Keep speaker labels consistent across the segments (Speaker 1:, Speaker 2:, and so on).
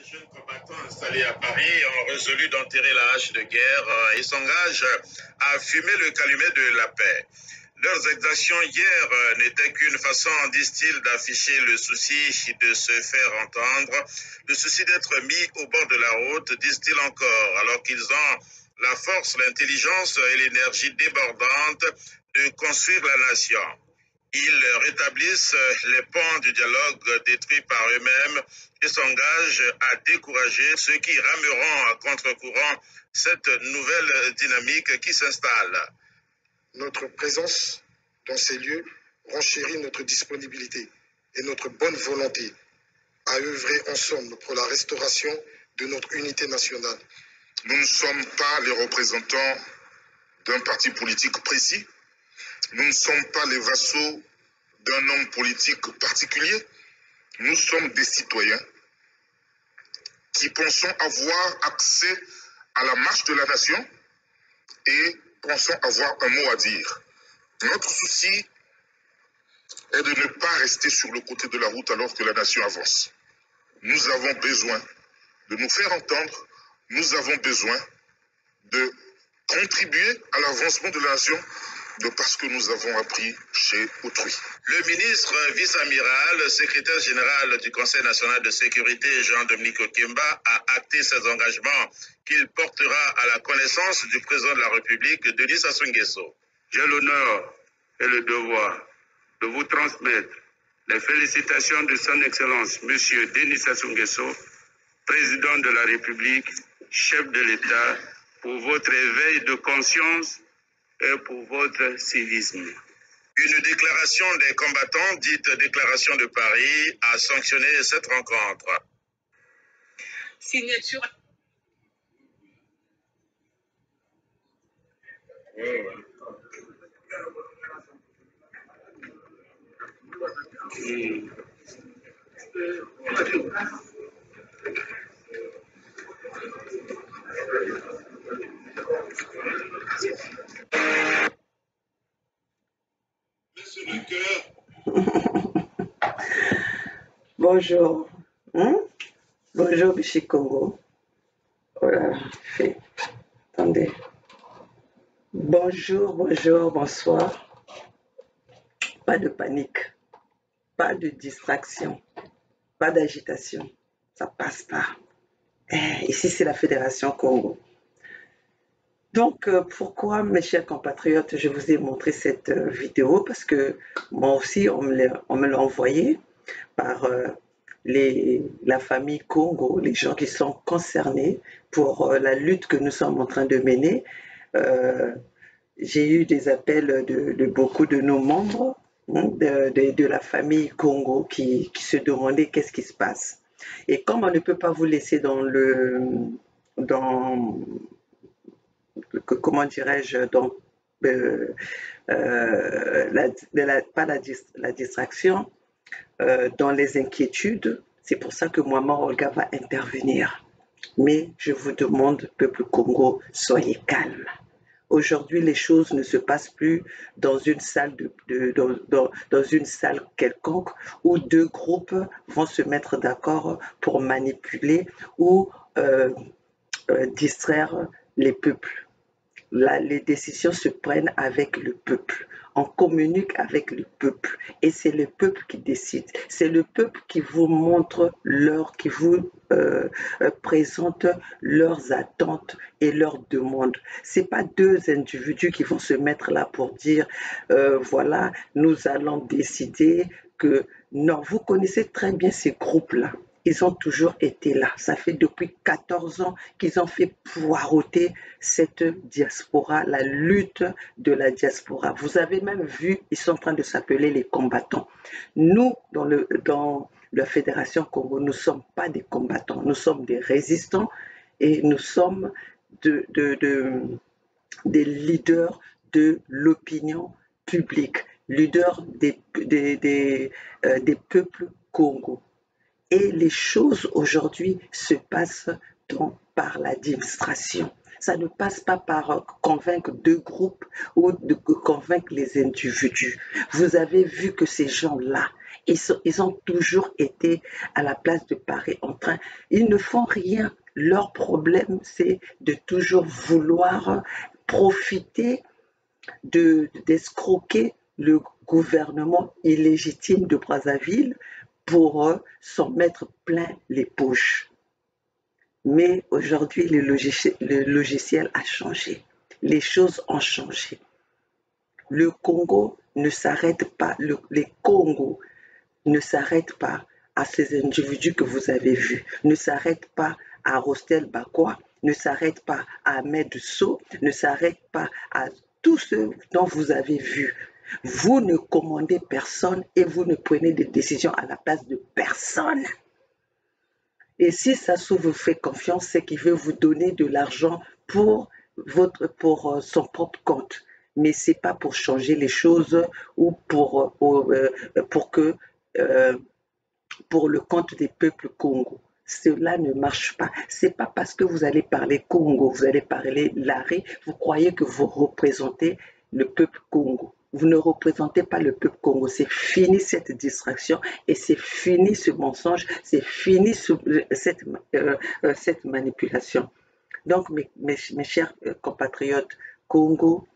Speaker 1: jeunes combattants installés à Paris ont résolu d'enterrer la hache de guerre et s'engagent à fumer le calumet de la paix. Leurs exactions hier n'étaient qu'une façon, disent-ils, d'afficher le souci de se faire entendre, le souci d'être mis au bord de la route, disent-ils encore, alors qu'ils ont la force, l'intelligence et l'énergie débordante de construire la nation. Ils rétablissent les ponts du dialogue détruits par eux-mêmes et s'engagent à décourager ceux qui rameront à contre-courant cette nouvelle dynamique qui s'installe.
Speaker 2: Notre présence dans ces lieux renchérit notre disponibilité et notre bonne volonté à œuvrer ensemble pour la restauration de notre unité nationale.
Speaker 3: Nous ne sommes pas les représentants d'un parti politique précis. Nous ne sommes pas les vassaux d'un homme politique particulier. Nous sommes des citoyens qui pensons avoir accès à la marche de la nation et pensons avoir un mot à dire. Notre souci est de ne pas rester sur le côté de la route alors que la nation avance. Nous avons besoin de nous faire entendre. Nous avons besoin de contribuer à l'avancement de la nation de parce que nous avons appris chez autrui.
Speaker 1: Le ministre vice-amiral, secrétaire général du Conseil national de sécurité, Jean-Dominique Okemba, a acté ses engagements qu'il portera à la connaissance du président de la République, Denis Sassou Nguesso.
Speaker 4: J'ai l'honneur et le devoir de vous transmettre les félicitations de son Excellence, M. Denis Sassou Nguesso, président de la République, chef de l'État, pour votre éveil de conscience et pour votre civisme.
Speaker 1: Une déclaration des combattants, dite déclaration de Paris, a sanctionné cette rencontre.
Speaker 5: Signature.
Speaker 6: Bonjour. Bonjour, Bichi Congo. Voilà, fait. Attendez. Bonjour, bonsoir. Pas de panique, pas de distraction, pas d'agitation. Ça passe pas. Ici, c'est la Fédération Congo. Donc, pourquoi, mes chers compatriotes, je vous ai montré cette vidéo? Parce que moi aussi, on me l'a envoyé par la famille Congo, les gens qui sont concernés pour la lutte que nous sommes en train de mener. J'ai eu des appels de beaucoup de nos membres de la famille Congo qui se demandaient qu'est-ce qui se passe. Et comme on ne peut pas vous laisser comment dirais-je, la distraction, dans les inquiétudes, c'est pour ça que moi, Olga, va intervenir. Mais je vous demande, peuple Congo, soyez calme. Aujourd'hui, les choses ne se passent plus dans une salle dans une salle quelconque où deux groupes vont se mettre d'accord pour manipuler ou distraire les peuples. Là, les décisions se prennent avec le peuple. On communique avec le peuple et c'est le peuple qui décide. C'est le peuple qui vous montre qui vous présente leurs attentes et leurs demandes. C'est pas deux individus qui vont se mettre là pour dire voilà, nous allons décider que non. Vous connaissez très bien ces groupes-là. Ils ont toujours été là. Ça fait depuis 14 ans qu'ils ont fait poireauter cette diaspora, la lutte de la diaspora. Vous avez même vu, ils sont en train de s'appeler les combattants. Nous, dans la Fédération Congo, nous ne sommes pas des combattants. Nous sommes des résistants et nous sommes des leaders de l'opinion publique, leaders des peuples Congo. Et les choses aujourd'hui se passent par l'administration. Ça ne passe pas par convaincre deux groupes ou de convaincre les individus. Vous avez vu que ces gens-là, Ils ont toujours été à la place de Paris en train. Ils ne font rien. Leur problème, c'est de toujours vouloir profiter d'escroquer le gouvernement illégitime de Brazzaville pour s'en mettre plein les poches. Mais aujourd'hui, le logiciel a changé. Les choses ont changé. Le Congo ne s'arrête pas, les Congos ne s'arrêtent pas à ces individus que vous avez vus, ne s'arrêtent pas à Rostel Bakwa, ne s'arrête pas à Ahmed Sow, ne s'arrête pas à tous ceux dont vous avez vu. Vous ne commandez personne et vous ne prenez des décisions à la place de personne. Et si Sassou vous fait confiance, c'est qu'il veut vous donner de l'argent pour son propre compte. Mais ce n'est pas pour changer les choses ou pour le compte des peuples Congo. Cela ne marche pas. Ce n'est pas parce que vous allez parler Congo, vous allez parler Laré, vous croyez que vous représentez le peuple Congo. Vous ne représentez pas le peuple Congo. C'est fini cette distraction et c'est fini ce mensonge, c'est fini cette manipulation. Donc, mes chers compatriotes, Congo,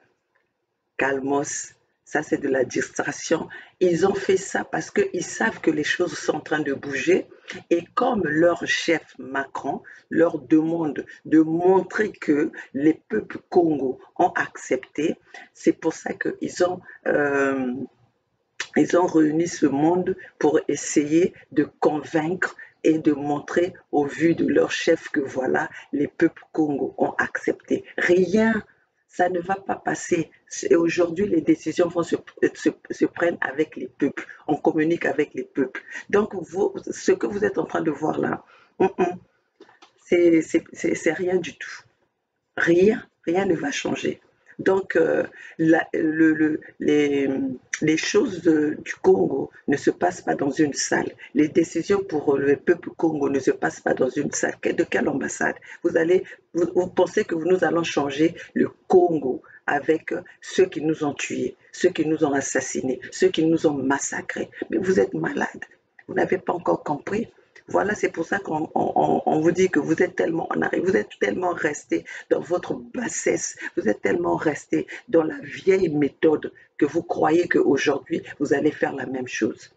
Speaker 6: calmos, ça c'est de la distraction. Ils ont fait ça parce qu'ils savent que les choses sont en train de bouger et comme leur chef Macron leur demande de montrer que les peuples Congo ont accepté, c'est pour ça qu'ils ont réuni ce monde pour essayer de convaincre et de montrer au vu de leur chef que voilà, les peuples Congo ont accepté. Rien, ça ne va pas passer. Et aujourd'hui, les décisions vont se prennent avec les peuples. On communique avec les peuples. Donc, ce que vous êtes en train de voir là, c'est rien du tout. Rien ne va changer. Donc, les choses du Congo ne se passent pas dans une salle. Les décisions pour le peuple Congo ne se passent pas dans une salle. De quelle ambassade? Vous pensez que nous allons changer le Congo avec ceux qui nous ont tués, ceux qui nous ont assassinés, ceux qui nous ont massacrés? Mais vous êtes malades. Vous n'avez pas encore compris. Voilà, c'est pour ça qu'on vous dit que vous êtes tellement en arrière, vous êtes tellement resté dans votre bassesse, vous êtes tellement resté dans la vieille méthode que vous croyez qu'aujourd'hui, vous allez faire la même chose.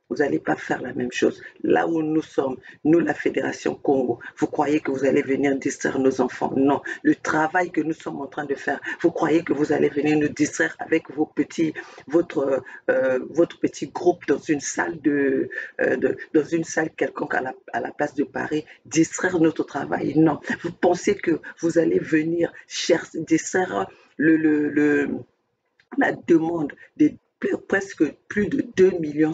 Speaker 6: Vous n'allez pas faire la même chose. Là où nous sommes, nous, la Fédération Congo, vous croyez que vous allez venir distraire nos enfants? Non. Le travail que nous sommes en train de faire, vous croyez que vous allez venir nous distraire avec votre petit groupe dans une salle dans une salle quelconque à la place de Paris, distraire notre travail? Non. Vous pensez que vous allez venir distraire la demande des presque plus de 2,5 millions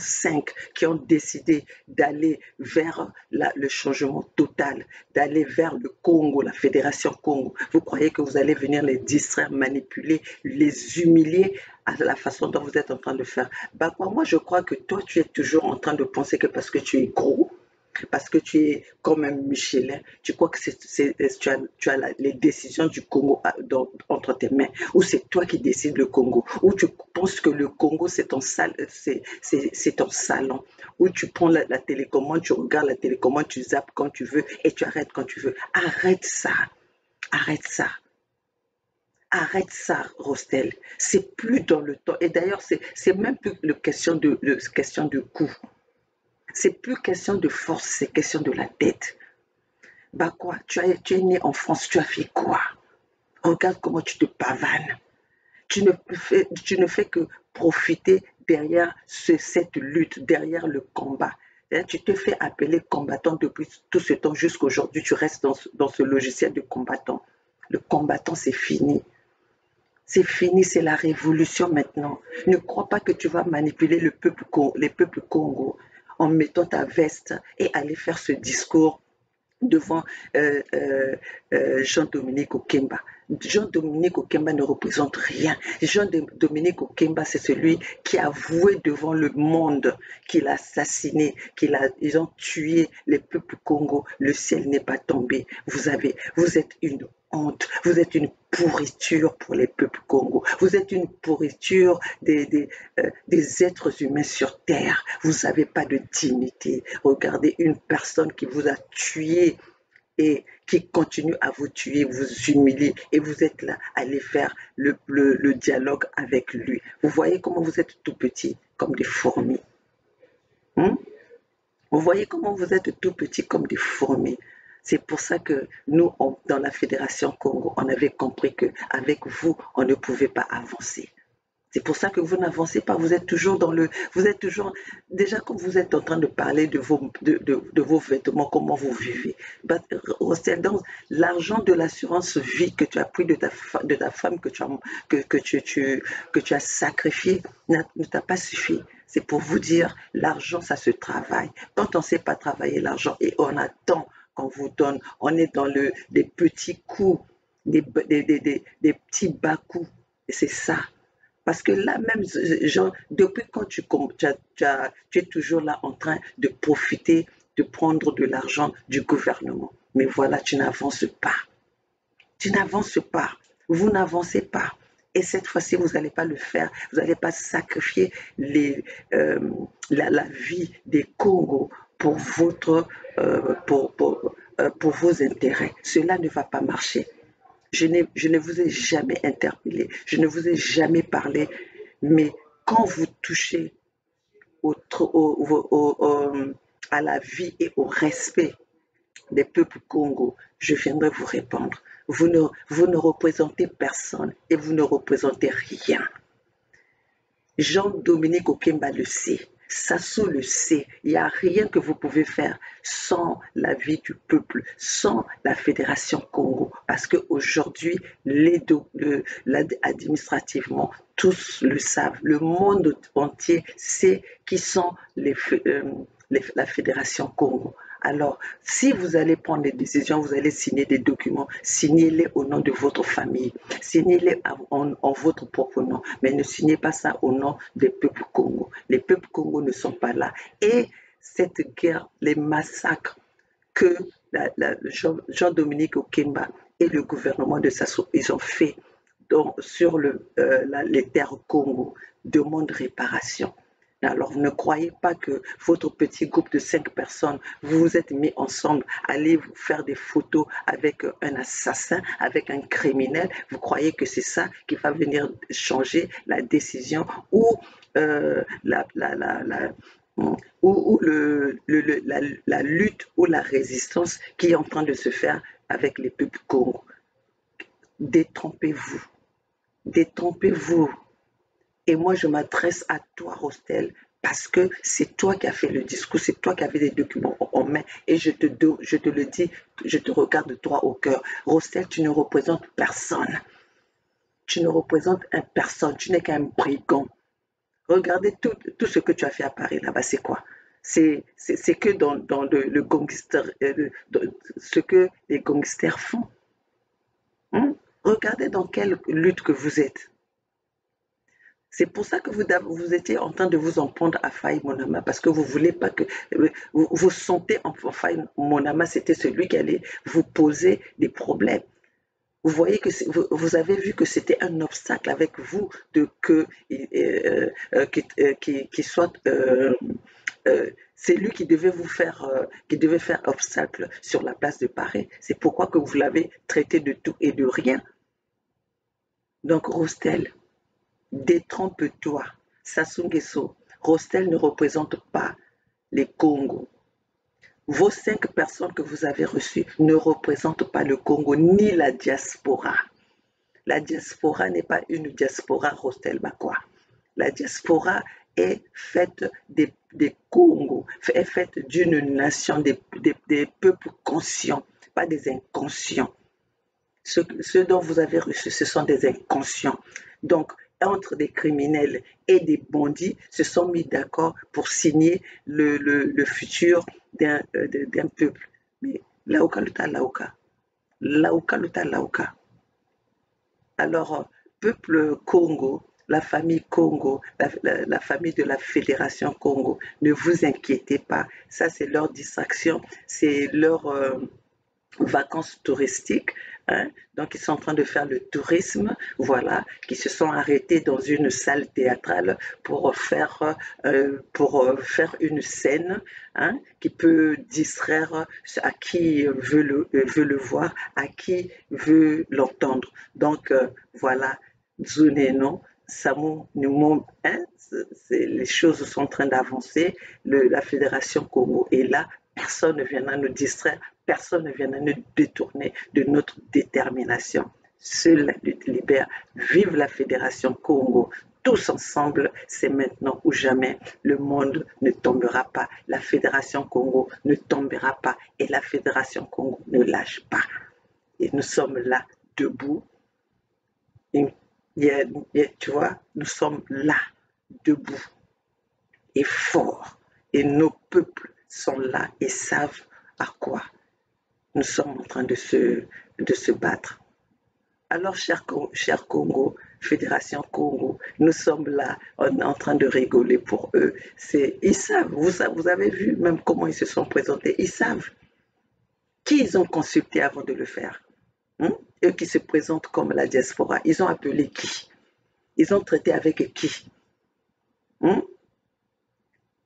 Speaker 6: qui ont décidé d'aller vers le changement total, d'aller vers le Congo, la Fédération Congo. Vous croyez que vous allez venir les distraire, manipuler, les humilier à la façon dont vous êtes en train de faire? Moi, je crois que toi, tu es toujours en train de penser que parce que tu es gros, parce que tu es comme un Michelin, tu crois que tu as les décisions du Congo entre tes mains, ou c'est toi qui décides le Congo, ou tu penses que le Congo c'est ton salon, où tu prends la télécommande, tu regardes la télécommande, tu zappes quand tu veux et tu arrêtes quand tu veux. Arrête ça, arrête ça. Arrête ça, Rostel. C'est plus dans le temps. Et d'ailleurs, c'est même plus question de coût. C'est plus question de force, c'est question de la tête. Quoi, tu es né en France, tu as fait quoi? Regarde comment tu te pavanes. Tu ne fais que profiter derrière cette lutte, derrière le combat. Tu te fais appeler combattant depuis tout ce temps jusqu'à aujourd'hui. Tu restes dans ce logiciel de combattant. Le combattant, c'est fini. C'est fini, c'est la révolution maintenant. Ne crois pas que tu vas manipuler les peuples Congo en mettant ta veste et aller faire ce discours devant Jean-Dominique Okemba. Jean-Dominique Okemba ne représente rien. Jean-Dominique Okemba, c'est celui qui a avoué devant le monde qu'il a assassiné, ils ont tué les peuples Congo. Le ciel n'est pas tombé. Vous êtes une honte. Vous êtes une pourriture pour les peuples Congo. Vous êtes une pourriture des êtres humains sur terre. Vous n'avez pas de dignité. Regardez une personne qui vous a tué et qui continue à vous tuer, vous humilier, et vous êtes là à aller faire le dialogue avec lui. Vous voyez comment vous êtes tout petit, comme des fourmis. Vous voyez comment vous êtes tout petit comme des fourmis. C'est pour ça que nous, dans la Fédération Congo, on avait compris qu'avec vous, on ne pouvait pas avancer. C'est pour ça que vous n'avancez pas, vous êtes toujours déjà quand vous êtes en train de parler de vos vêtements, comment vous vivez. L'argent de l'assurance vie que tu as pris de ta femme que tu as sacrifié ne t'a pas suffi. C'est pour vous dire, l'argent, ça se travaille. Quand on ne sait pas travailler l'argent et on attend qu'on vous donne, on est dans des petits coups, des petits bas-coups. C'est ça. Parce que là même, genre, depuis quand tu es toujours là en train de profiter, de prendre de l'argent du gouvernement. Mais voilà, tu n'avances pas. Tu n'avances pas. Vous n'avancez pas. Et cette fois-ci, vous n'allez pas le faire. Vous n'allez pas sacrifier la vie des Congos pour vos intérêts. Cela ne va pas marcher. Je ne vous ai jamais interpellé, je ne vous ai jamais parlé, mais quand vous touchez à la vie et au respect des peuples Congo, je viendrai vous répondre. Vous ne représentez personne et vous ne représentez rien. Jean-Dominique Okemba le sait. Sassou le sait, il n'y a rien que vous pouvez faire sans la vie du peuple, sans la Fédération Congo, parce qu'aujourd'hui, administrativement, tous le savent, le monde entier sait qui sont la Fédération Congo. Alors, si vous allez prendre des décisions, vous allez signer des documents, signez-les au nom de votre famille, signez-les en votre propre nom, mais ne signez pas ça au nom des peuples Congo. Les peuples Congo ne sont pas là. Et cette guerre, les massacres que Jean-Dominique Okemba et le gouvernement de Sassou, ils ont fait sur les terres Congo, demandent réparation. Alors, ne croyez pas que votre petit groupe de 5 personnes, vous vous êtes mis ensemble, allez vous faire des photos avec un assassin, avec un criminel. Vous croyez que c'est ça qui va venir changer la décision ou la lutte ou la résistance qui est en train de se faire avec les peuples Congo. Détrompez-vous. Détrompez-vous. Et moi, je m'adresse à toi, Rostel, parce que c'est toi qui as fait le discours, c'est toi qui avais des documents en main. Et je te le dis, je te regarde droit au cœur. Rostel, tu ne représentes personne. Tu ne représentes personne. Tu n'es qu'un brigand. Regardez tout ce que tu as fait à Paris là-bas, c'est quoi? C'est que dans le gangster, ce que les gangsters font. Regardez dans quelle lutte que vous êtes. C'est pour ça que vous étiez en train de vous en prendre à Faye Monama, parce que vous ne voulez pas que vous sentez en Faye Monama, c'était celui qui allait vous poser des problèmes. Vous voyez que vous avez vu que c'était un obstacle avec vous qui soit c'est lui qui devait faire obstacle sur la place de Paris. C'est pourquoi que vous l'avez traité de tout et de rien. Donc Rostel, détrompe-toi. Sassou Nguesso, Rostel ne représente pas les Congo. Vos 5 personnes que vous avez reçues ne représentent pas le Congo ni la diaspora. La diaspora n'est pas une diaspora Rostel Bakwa. La diaspora est faite des Congos, est faite d'une nation, des peuples conscients, pas des inconscients. Ceux dont vous avez reçu, ce sont des inconscients. Donc, entre des criminels et des bandits se sont mis d'accord pour signer le futur d'un peuple. Mais Laoka Luta Laoka. Laoka Luta Laoka. Alors, peuple Congo, la famille Congo, la famille de la Fédération Congo, ne vous inquiétez pas, ça c'est leur distraction, c'est leur vacances touristiques. Hein? Donc, ils sont en train de faire le tourisme, voilà, qui se sont arrêtés dans une salle théâtrale pour faire une scène hein, qui peut distraire à qui veut le voir, à qui veut l'entendre. Donc, voilà, Zuneno, Samu Numom, hein, les choses sont en train d'avancer. La Fédération Congo est là, personne ne viendra nous distraire, personne ne viendra nous détourner de notre détermination. Seul nous libère. Vive la Fédération Congo. Tous ensemble, c'est maintenant ou jamais. Le monde ne tombera pas. La Fédération Congo ne tombera pas. Et la Fédération Congo ne lâche pas. Et nous sommes là, debout. Tu vois, nous sommes là, debout et forts. Et nos peuples sont là et savent à quoi nous sommes en train de se battre. Alors, cher Congo, Fédération Congo, nous sommes là, on est en train de rigoler pour eux. Ils savent, vous avez vu même comment ils se sont présentés, ils savent qui ils ont consulté avant de le faire. Eux qui se présentent comme la diaspora, ils ont appelé qui? Ils ont traité avec qui?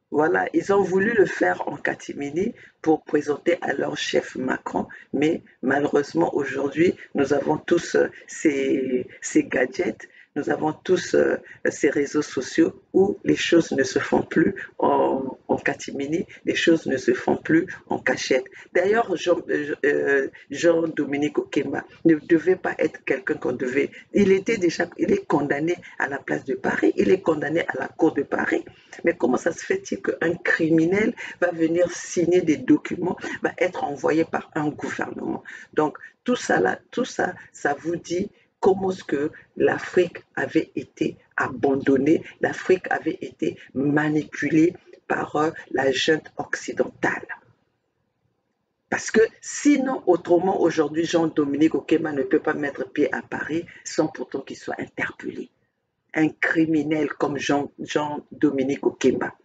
Speaker 6: Voilà, ils ont voulu le faire en catimini pour présenter à leur chef Macron, mais malheureusement aujourd'hui, nous avons tous ces gadgets, nous avons tous ces réseaux sociaux où les choses ne se font plus en catimini, les choses ne se font plus en cachette. D'ailleurs, Jean-Dominique Okemba ne devait pas être quelqu'un qu'on devait... Il est condamné à la place de Paris, il est condamné à la cour de Paris. Mais comment ça se fait-il qu'un criminel va venir signer des documents, va être envoyé par un gouvernement? Donc, tout ça, ça vous dit comment est-ce que l'Afrique avait été abandonnée, l'Afrique avait été manipulée par la junte occidentale. Parce que sinon, autrement, aujourd'hui, Jean-Dominique Okemba ne peut pas mettre pied à Paris sans pourtant qu'il soit interpellé. Un criminel comme Jean-Dominique Okemba,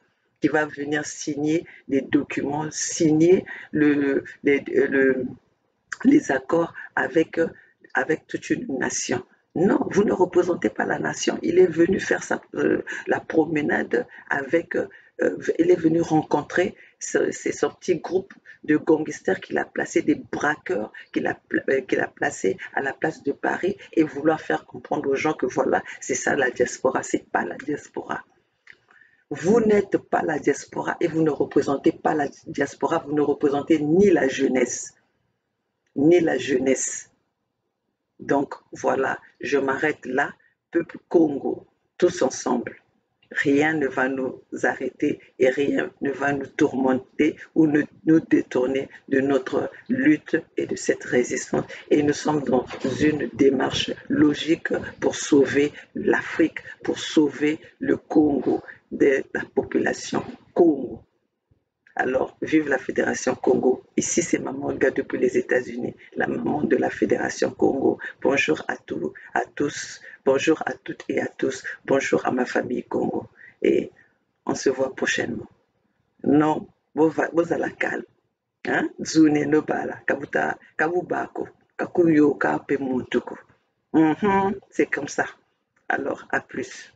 Speaker 6: qui va venir signer des documents, signer les accords avec toute une nation. Non, vous ne représentez pas la nation. Il est venu faire la promenade il est venu rencontrer son petit groupe de gangsters qu'il a placé, des braqueurs qu'il a placés à la place de Paris et vouloir faire comprendre aux gens que voilà, c'est ça la diaspora, c'est pas la diaspora. Vous n'êtes pas la diaspora et vous ne représentez pas la diaspora, vous ne représentez ni la jeunesse, ni la jeunesse. Donc voilà, je m'arrête là, peuple Congo, tous ensemble. Rien ne va nous arrêter et rien ne va nous tourmenter ou nous détourner de notre lutte et de cette résistance. Et nous sommes dans une démarche logique pour sauver l'Afrique, pour sauver le Congo de la population Congo. Alors, vive la Fédération Congo. Ici, c'est Maman Olga depuis les États-Unis, la maman de la Fédération Congo. Bonjour à tous, bonjour à toutes et à tous, bonjour à ma famille Congo. Et on se voit prochainement. Non, vous à la calme. Hein? Zune no bala, kabuta, kabubako, kakuyo, kape muntuku. C'est comme ça. Alors, à plus.